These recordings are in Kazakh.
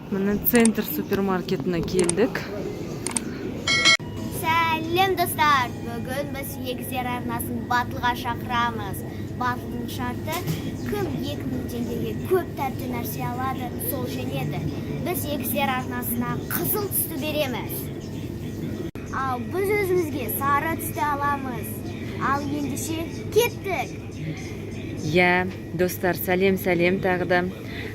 Мына центр супермаркетіне келдік. Сәлем достар, бүгін біз егіздер арнасын батылға шақырамыз. Батылдың шарты кім 2000 теңгеге көп тәтті нәрсе алады, сол жеңеді. Біз егіздер арнасына қызыл түсті береміз. Ал біз өзімізге сары түсті аламыз. Ал ендеше кеттік. Достар, сәлем тағыда.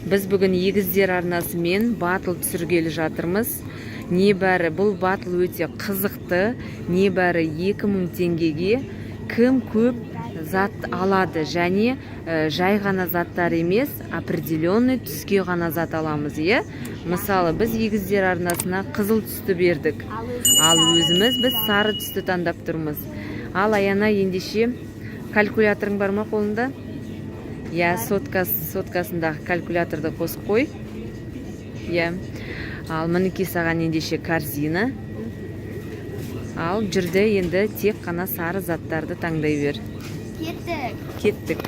Біз бүгін егіздер арнасымен батыл түсіргелі жатырмыз. Небәрі бұл батыл өте қызықты. Небәрі 2000 теңгеге кім көп зат алады, және жай ғана заттар емес, определенный түске ғана зат аламыз. Мысалы, біз егіздер арнасына қызыл түсті бердік. Ал өзіміз біз сары түсті таңдап тұрмыз. Ал Аяна, ендеше калькуляторың бар ма қолында? Соткасындағы калькуляторды қосып қой. Ал мінеки саған ендеше корзина. Ал жүрді, енді тек қана сары заттарды таңдай бер. Кеттік.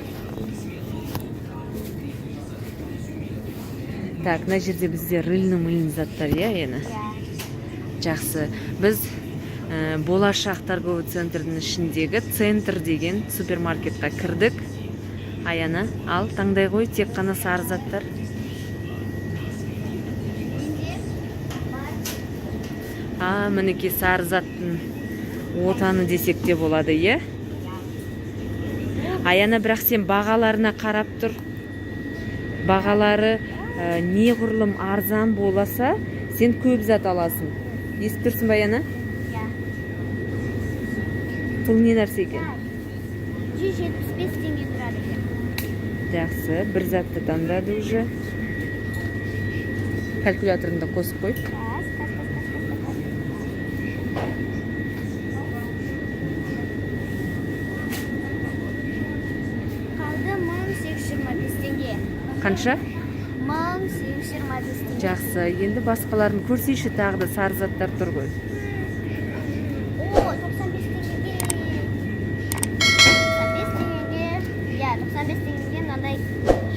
Так, мына жерде бізде рыльны-мыльны заттар, Аяна? Жақсы. Біз болашақ торговый центрдің ішіндегі центр деген супермаркетқа кірдік. Аяна, ал таңдай қой, тек қана сары заттар. Мінеки сары заттың отаны десек те болады, Аяна, бірақ сен бағаларына қарап тұр. Бағалары неғұрлым арзан боласа, сен көп зат аласың. Естіп тұрсың ба, Аяна? Бұл не нәрсе екен? 175 теңге тұрады екен. Жақсы, бір затты таңдады уже. Калькуляторында қосып қой. Қалды 1825 теңге. Қанша? 1825 теңге. Жақсы, енді басқаларын көрсейші, тағы да сары заттар тұр ғой. 95 теңгеге. 95 теңгеге. 95 теңгеге мынандай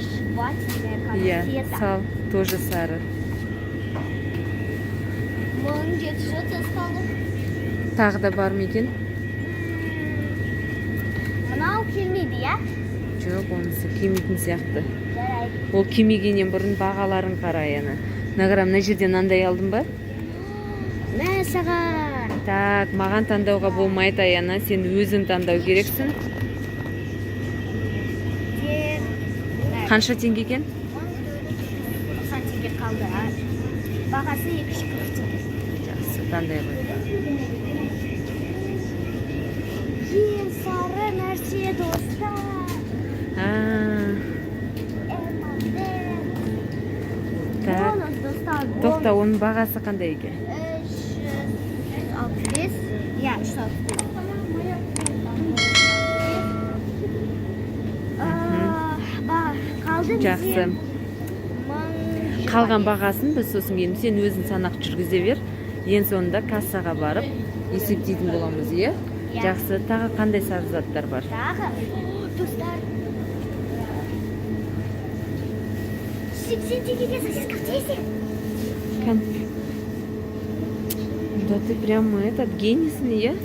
жвачная конфета. Сал, тоже сары. 1700 қалды. Тағы да бар ма екен? Мынау келмейді, Жоқ, онысы келмейтін сияқты. Жарайды. Ол келмегеннен бұрын бағаларын қара, Аяна. Мына жерден мынандай алдың ба? Мә саған. Так, маған таңдауға болмайды, Аяна. Сен өзің таңдау керексің. Қанша теңге екен? 90 теңге қалды. Бағасы 240 теңге. Жақсы, таңдай қой. Ең сары нәрсе, достар. Тоқта, оның бағасы қандай екен? 365. 365. Жақсы. Қалған бағасын біз сосын енді сен өзің санақ жүргізе бер. Ең соңында кассаға барып есептейтін боламыз, Жақсы, тағы қандай сары заттар бар? Тағы, достар. 80 теңгеге сосиска птицы. Да ты прям генийсің,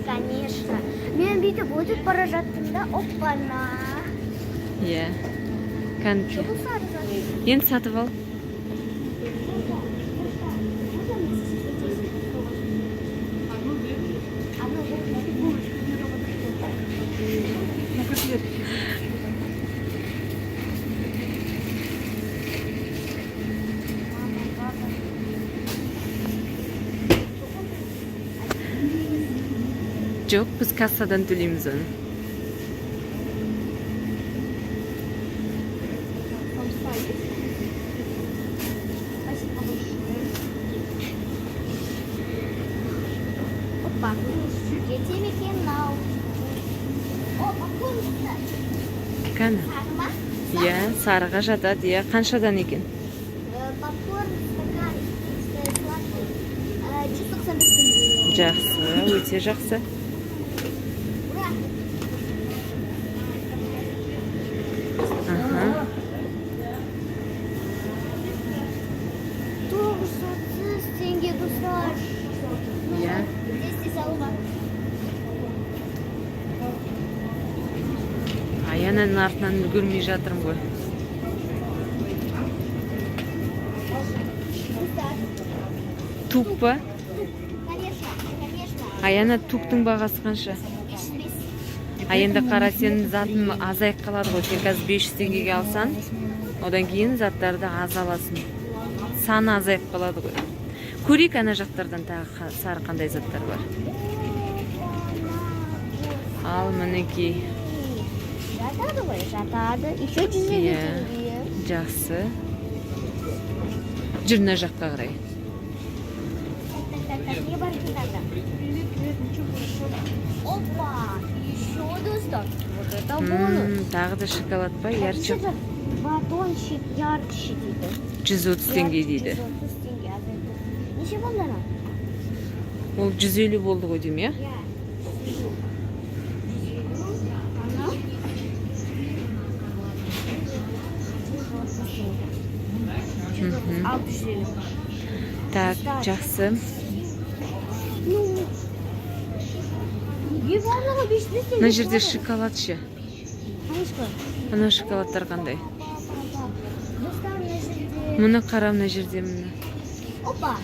Конечно. Мен бүйтіп өтіп бара жаттым да, оппана. Кәнпи. Енді сатып ал. Жоқ, біз кассадан төлейміз оны. Опа, жетем екен мынау. Кәні? Сарыға жатады, қаншадан екен? Попкорн, стакан, сладкий, 195 теңге. Жақсы, өте жақсы. Аянаның артынан үлгермей жатырмын ғой. Тук па? Конечно. Аяна туктың бағасы қанша? 500. А енді қара, сенің затың азайып қалады ғой. Сен қазір 500 теңгеге алсан, одан кейін заттарды аз аласың. Саны азайып қалады ғой. Көрейік ана жақтардан тағы сары қандай заттар бар. Ал мінекей. Жатады ғой, жатады. Еще 150 теңге. Жақсы. Жүр мына жаққа қарай. Не бар екен? Опа! Еще достар. Вот это бонус. Тағы да шоколад па? Ярче. Батончик ярче дейді. 130 теңге дейді. 130 теңге. Неше болды ана? Ол 150 болды ғой деймін, я? Иә. Ана? 650. Так, жақсы. Неге барлығы 500 теңге? Мына жерде шоколад ше. Қаншқа? Ана шоколадтар қандай? Достар мына жерде. Мұны қара, мына жерде міне. Опа!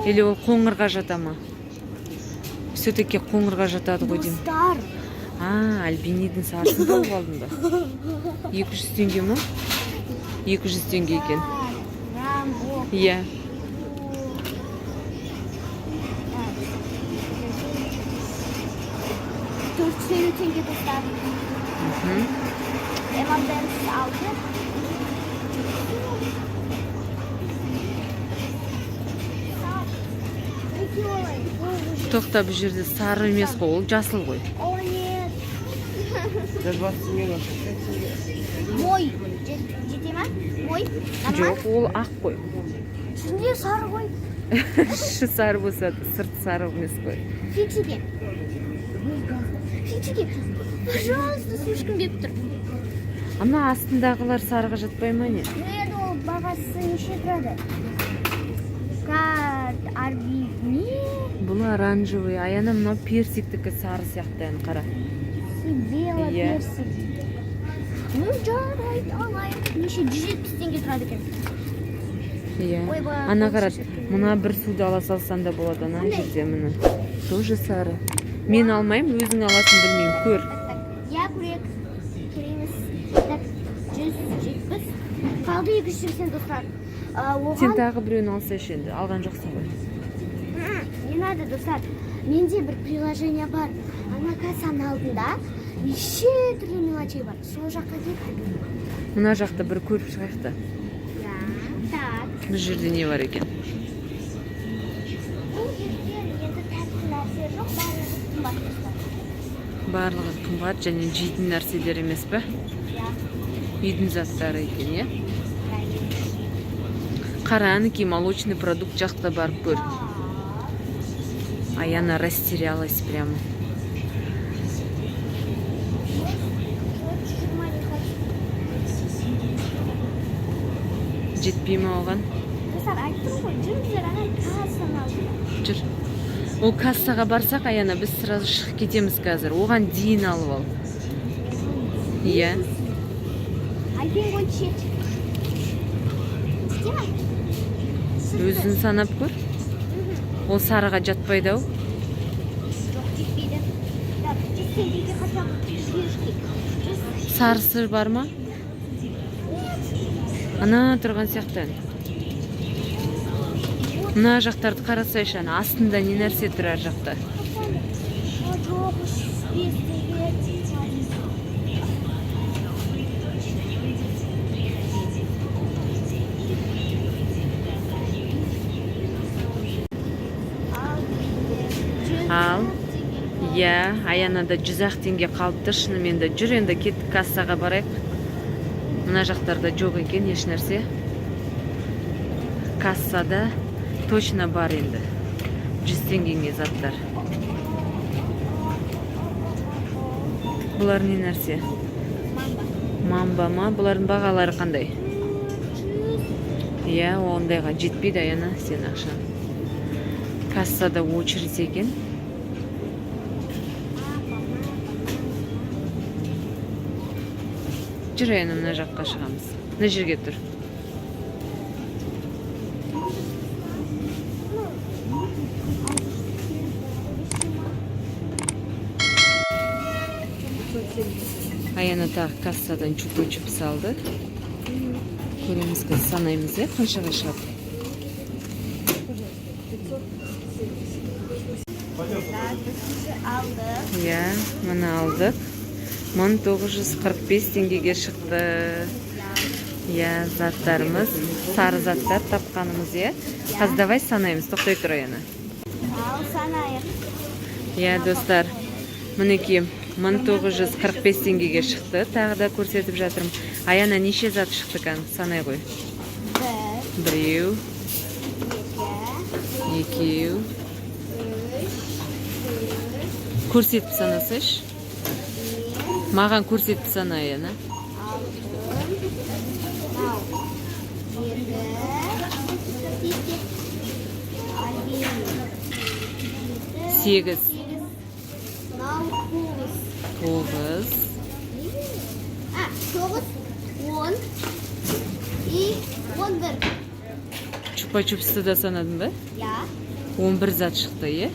Или ол қоңырға жата ма? Все-таки қоңырға жатады ғой деймін. Достар! Альбинийдің сарысын тауып алдым ба? 200 теңге ма? 200 теңге екен. Рамбо. Иә. Елу теңге достар. M&M's алды. Тоқта, бұл жерде сары емес қой, ол жасыл ғой. О, нет. Мой. Жете ма? Мой? Жоқ, ол ақ қой. Ішінде сары ғой. Іші сары болса, сырт сары емес қой. Фиксики. Фиксики. Пожалуйста, слишком беп тұр. Ана астындағылар сарыға жатпай ма не? Енді ол бағасы неше тұрады? Арбини. Бұл оранжевый, аяна мынау персиктікі сары сияқты ән қара. Бело Иә. персик. Ну, жарайды, алайық. Неше 170 теңге тұрады екен. Иә. Ой, ба, Ана бұл қарат, шешек. мына бір суды ала салсан да болады, ана Қандай? жерде міне. Тоже сары. Мен алмаймын, өзің аласын білмеймін, көр. Я көрек. Көреміз. Так, 170. Қалды 280 достар. Сен Оған... тағы біреуін алсайшы енді, алған жоқсың ғой. Не надо, достар. Менде бір приложение бар. Ана кассаның алдында неше түрлі мелочей бар. Сол жаққа кеттік. Мына жақта бір көріп шығайық та. Я, так. Бұл жерде не бар екен? Бұл жерде енді тәтті нәрсе жоқ, барлығы қымбат достар. Барлығы қымбат және жейтін нәрселер емес пе? Я, Үйдің заттары екен, е? Қара, әнекей молочный продукт жақта барып көр. Аяна растерялась прямо. Жетпей ма оған? достар, айттым ғой, жүріңіздер, ана кассаның алдында. Жүр. Ол кассаға барсақ, Аяна, біз сразу шығып кетеміз қазір. Оған дейін алып ал. Иә. Альбин ғой чет. Жете ма? Өзін санап көр. Ол сарыға жатпайды ау. Жоқ, жетпейді. Так, 100 теңгеге хотя бы шешки. Сарысы бар ма? Ана тұрған сияқты. Мына жақтарды қарасайшы, ана астында не нәрсе тұр ар жақта. Жоқ, 5 теңге. Ал. Иә, Аянада 100 теңге қалыпты, шынымен де. Жүр енді кеттік кассаға барайық. Мына жақтарда жоқ екен еш нәрсе. Кассада точно бар енді. 100 теңгеге заттар. Бұлар не нәрсе? Мамба ма? Бұлардың бағалары қандай? Иә, ондайға жетпейді, Аяна, сен ақша. Кассада очередь екен. Жүр енді мына жаққа шығамыз. Мына жерге тұр. Аяна тағы кассадан чупа-чуп салды. Көреміз, санаймыз, қаншаға шығады. Иә, мұны алдық. 1945 теңгеге шықты. Иә, заттарымыз, сары заттар тапқанымыз, иә. Қазір давай санаймыз, тоқтай тұр Аяна. Ал санайық. Иә, достар, мінекей 1945 теңгеге шықты. Тағы да көрсетіп жатырмын. Аяна неше зат шықты кән? Санай ғой. Біреу, екеу. Көрсетіп санасыш. Маған көрсетіп сана, Аяна. 8, 9, 10 и 11. Чупа-чупсты да санадың ба? Я. 11 зат шықты, е?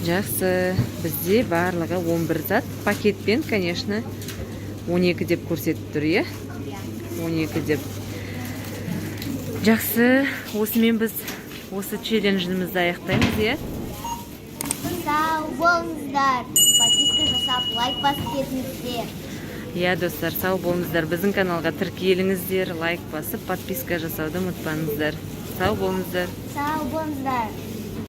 Жақсы, бізде барлығы 11 зат. Пакетпен, конечно, 12 деп көрсетіп тұр, е? 12 деп. Жақсы, осымен біз осы челленжімізді аяқтаймыз, е? Сау болыңыздар. Подписка жасап, лайк басып кетіңіздер. Иә, достар, сау болыңыздар. Біздің каналға тіркеліңіздер, лайк басып, подписка жасауды ұмытпаңыздар. Сау болыңыздар. Сау болыңыздар.